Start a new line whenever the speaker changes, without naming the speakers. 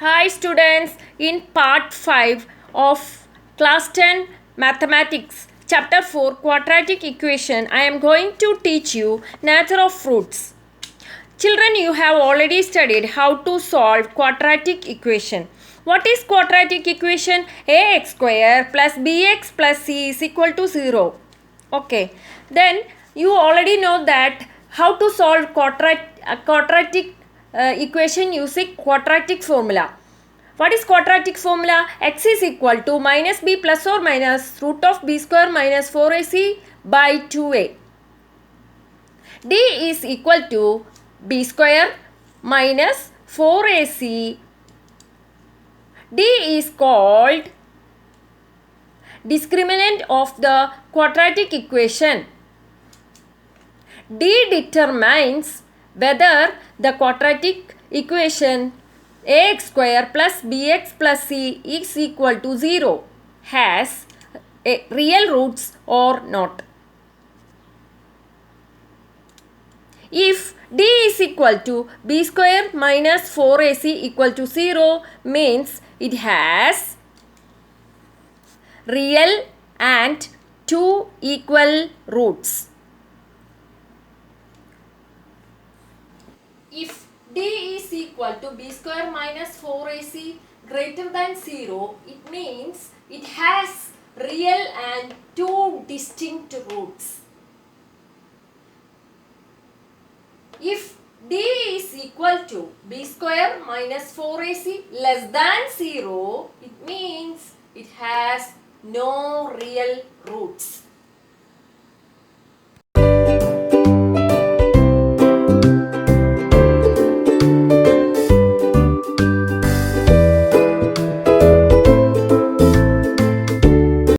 Hi students, in part 5 of class 10 mathematics chapter 4 quadratic equation I am going to teach you nature of fruits. Children, you have already studied how to solve quadratic equation. What is quadratic equation? Ax square plus bx plus c is equal to 0. Okay, then you already know that how to solve quadratic equation using quadratic formula. What is quadratic formula? X is equal to minus b plus or minus root of b square minus 4ac by 2a. D is equal to b square minus 4ac. D is called discriminant of the quadratic equation. D determines whether the quadratic equation ax square plus bx plus c is equal to 0 has real roots or not. If D is equal to b square minus 4ac equal to 0 means it has real and two equal roots. If D is equal to b square minus 4ac greater than 0, it means it has real and two distinct roots. If D is equal to b square minus 4ac less than 0, it means it has no real roots.